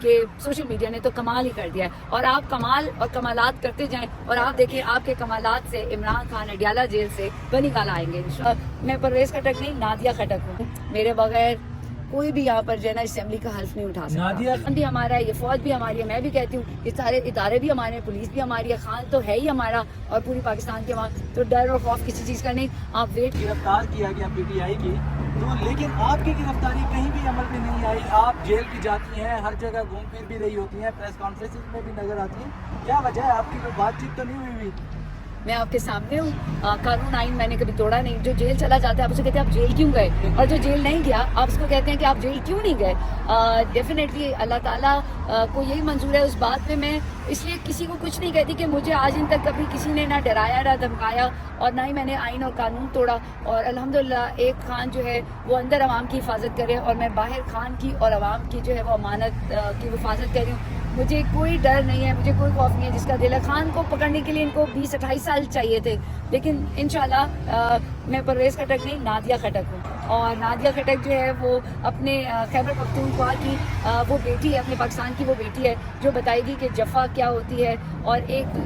کہ social media نے تو کمال ہی کر دیا ہے، اور آپ کمال اور کمالات کرتے جائیں، اور آپ دیکھیں آپ کے کمالات سے عمران خان اڈیالہ جیل سے بنگال آئیں گے انشاءاللہ۔ میں پرویز خٹک نہیں، نادیہ خٹک ہوں۔ میرے بغیر کوئی بھی یہاں پر جو ہے نا اسمبلی کا حلف نہیں اٹھا سکتا۔ بھی ہمارا ہے، یہ فوج بھی ہماری ہے، میں بھی کہتی ہوں یہ سارے ادارے بھی ہمارے ہیں، پولیس بھی ہماری ہے، خان تو ہے ہی ہمارا، اور پوری پاکستان کے وہاں تو ڈر اور خوف کسی چیز کا نہیں۔ آپ ویٹ گرفتار کیا گیا پی ٹی آئی کی، تو لیکن آپ کی گرفتاری کہیں بھی عمل میں نہیں آئی، آپ جیل کی جاتی ہیں، ہر جگہ گھوم پھر بھی رہی ہوتی ہیں، پریس کانفرنسز میں بھی نظر آتی ہیں، کیا وجہ ہے؟ آپ کی کوئی بات چیت تو نہیں ہوئی؟ میں آپ کے سامنے ہوں، قانون آئین میں نے کبھی توڑا نہیں۔ جو جیل چلا جاتا ہے آپ اسے کہتے ہیں آپ جیل کیوں گئے، اور جو جیل نہیں گیا آپ اس کو کہتے ہیں کہ آپ جیل کیوں نہیں گئے۔ ڈیفینیٹلی اللہ تعالیٰ کو یہی منظور ہے۔ اس بات پہ میں اس لیے کسی کو کچھ نہیں کہتی کہ مجھے آج ان تک کبھی کسی نے نہ ڈرایا نہ دھمکایا، اور نہ ہی میں نے آئین اور قانون توڑا، اور الحمدللہ ایک خان جو ہے وہ اندر عوام کی حفاظت کرے، اور میں باہر خان کی اور عوام کی جو ہے وہ امانت کی حفاظت کر رہی ہوں۔ مجھے کوئی ڈر نہیں ہے، مجھے کوئی خوف نہیں ہے۔ جس کا دل ہے، خان کو پکڑنے کے لیے ان کو 20-28 سال چاہیے تھے، لیکن انشاءاللہ میں پرویز خٹک نہیں، نادیہ خٹک ہوں، اور نادیہ خٹک جو ہے وہ اپنے خیبر پختونخوا کی وہ بیٹی ہے، اپنے پاکستان کی وہ بیٹی ہے جو بتائے گی کہ جفا کیا ہوتی ہے، اور ایک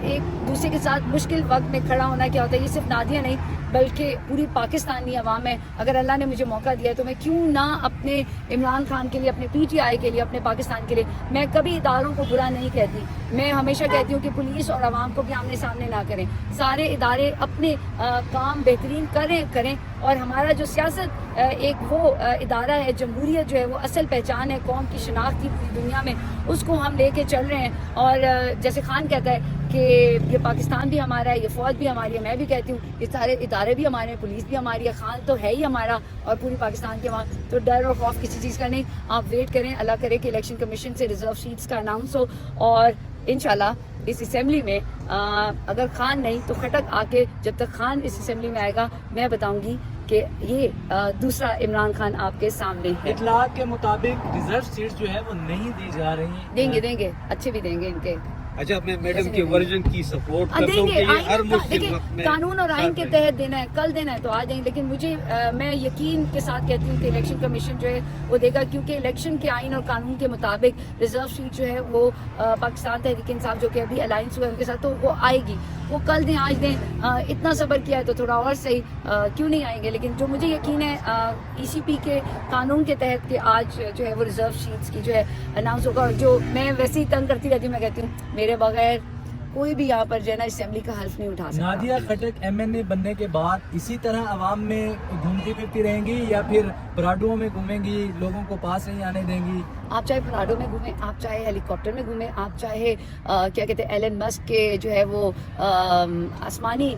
دوسرے کے ساتھ مشکل وقت میں کھڑا ہونا کیا ہوتا ہے۔ یہ صرف نادیہ نہیں بلکہ پوری پاکستانی عوام ہے۔ اگر اللہ نے مجھے موقع دیا تو میں کیوں نہ اپنے عمران خان کے لیے، اپنے پی ٹی آئی کے لیے، اپنے پاکستان کے لیے، میں کبھی اداروں کو برا نہیں کہتی۔ میں ہمیشہ کہتی ہوں کہ پولیس اور عوام کو بھی آمنے سامنے نہ کریں، سارے ادارے اپنے کام بہترین کریں، اور ہمارا جو سیاست ایک وہ ادارہ ہے، جمہوریت جو ہے وہ اصل پہچان ہے، قوم کی شناخت کی پوری دنیا میں، اس کو ہم لے کے چل رہے ہیں۔ اور جیسے خان کہتا ہے کہ یہ پاکستان بھی ہمارا ہے، یہ فوج بھی ہماری ہے، میں بھی کہتی ہوں یہ سارے ادارے بھی ہمارے ہیں، پولیس بھی ہماری ہے، خان تو ہے ہی ہمارا، اور پوری پاکستان کے وہاں تو ڈر اور خوف کسی چیز کا نہیں۔ آپ ویٹ کریں، اللہ کرے کہ الیکشن کمیشن سے ریزرو شیٹس کا اناؤنس ہو، اور انشاءاللہ اس اسمبلی میں اگر خان نہیں تو خٹک آ کے، جب تک خان اس اسمبلی میں آئے گا میں بتاؤں گی کہ یہ دوسرا عمران خان آپ کے سامنے ہے۔ اطلاعات کے مطابق ریزرو سیٹس جو ہے وہ نہیں دی جا رہی، دیں گے اچھے بھی دیں گے ان کے۔ اچھا، میں میڈم کے ورژن کی سپورٹ کرتا ہوں کہ یہ ہر مشکل وقت میں قانون اور آئین کے تحت دینا ہے، کل دینا ہے تو آ جائیں، لیکن مجھے میں یقین کے ساتھ کہتی ہوں کہ الیکشن کمیشن جو ہے وہ دے گا، کیونکہ الیکشن کے آئین اور قانون کے مطابق ریزرو شیٹ جو ہے وہ پاکستان تحریک انصاف جو کہ ابھی الائنس ہوا ہے ان کے ساتھ، تو وہ آئے گی، وہ کل دیں آج دیں، اتنا صبر کیا ہے تو تھوڑا اور صحیح کیوں نہیں آئیں گے۔ لیکن جو مجھے یقین ہے ای سی پی کے قانون کے تحت کہ آج جو ہے وہ ریزرو شیٹس کی جو ہے اناؤنس ہوگا، اور جو میں ویسے ہی تنگ کرتی رہتی ہوں، میں کہتی ہوں میرے بغیر کوئی بھی یہاں پر جو ہے نا اسمبلی کا حلف نہیں اٹھا سکتا۔ نادیہ خٹک ایم این اے بننے کے بعد اسی طرح عوام میں گھومتی پھرتی رہیں گی، یا پھر پراڈوں میں گھومیں گی، لوگوں کو پاس نہیں آنے دیں گی؟ آپ چاہے پراڈو میں گھومیں، آپ چاہے ہیلی کاپٹر میں گھومیں، آپ چاہے کیا کہتے ہیں ایلن مسک کے جو ہے وہ آسمانی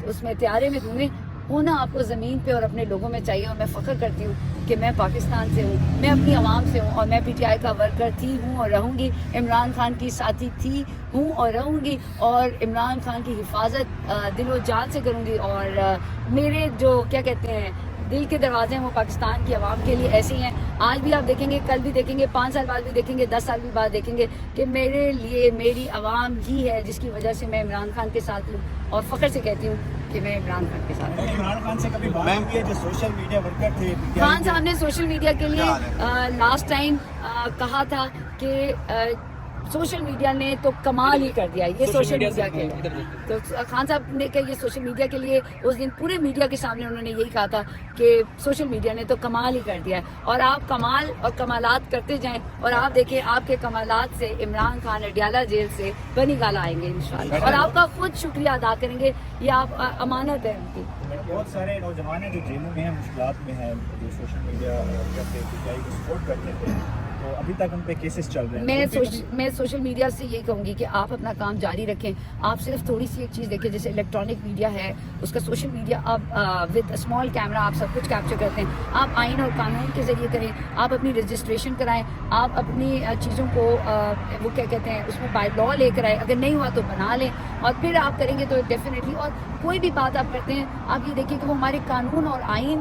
اس میں طیارے میں گھومیں، ہونا آپ کو زمین پہ اور اپنے لوگوں میں چاہیے۔ اور میں فخر کرتی ہوں کہ میں پاکستان سے ہوں، میں اپنی عوام سے ہوں، اور میں پی ٹی آئی کا ورکر تھی، ہوں اور رہوں گی، عمران خان کی ساتھی تھی، ہوں اور رہوں گی، اور عمران خان کی حفاظت دل و جان سے کروں گی۔ اور میرے جو کیا کہتے ہیں دل کے دروازے ہیں وہ پاکستان کی عوام کے لیے ایسے ہی ہیں۔ آج بھی آپ دیکھیں گے، کل بھی دیکھیں گے، 5 سال بعد بھی دیکھیں گے، 10 سال بھی بعد دیکھیں گے کہ میرے لیے میری عوام ہی ہے جس کی وجہ سے میں عمران خان کے ساتھ ہوں، اور فخر سے کہتی ہوں کہ میں عمران خان کے ساتھ ہوں۔ عمران خان سے کبھی بات ہوئی ہے جو سوشل میڈیا ورکر تھے؟ خان صاحب نے سوشل میڈیا کے لیے لاسٹ ٹائم کہا تھا کہ سوشل میڈیا نے تو کمال ہی کر دیا، یہ سوشل میڈیا کے لیے، تو خان صاحب نے کہا یہ سوشل میڈیا کے لیے اس دن پورے میڈیا کے سامنے انہوں نے یہی کہا تھا کہ سوشل میڈیا نے تو کمال ہی کر دیا ہے، اور آپ کمال اور کمالات کرتے جائیں، اور آپ دیکھیں آپ کے کمالات سے عمران خان اڈیالہ جیل سے بنگال آئیں گے انشاءاللہ، اور آپ کا خود شکریہ ادا کریں گے، یہ آپ امانت ہے ان کی۔ بہت سارے نوجوان ہیں جو جیلوں میں ہیں، مشکلات میں ہیں، جو سوشل میڈیا کرتے پی ٹی آئی کو سپورٹ کرتے تھے، تو ابھی تک ان پہ کیسز چل رہے ہیں۔ میں سوشل میڈیا سے یہ کہوں گی کہ آپ اپنا کام جاری رکھیں۔ آپ صرف تھوڑی سی ایک چیز دیکھیں، جیسے الیکٹرانک میڈیا ہے، اس کا سوشل میڈیا آپ ود اسمال کیمرہ آپ سب کچھ کیپچر کرتے ہیں۔ آپ آئین اور قانون کے ذریعے کریں، آپ اپنی رجسٹریشن کرائیں، آپ اپنی چیزوں کو وہ کیا کہتے ہیں اس میں بائی لا لے کر آئیں، اگر نہیں ہوا تو بنا لیں، اور پھر آپ کریں گے تو ڈیفینیٹلی، اور کوئی بھی بات آپ کرتے ہیں آپ یہ دیکھیں کہ وہ ہمارے قانون اور آئین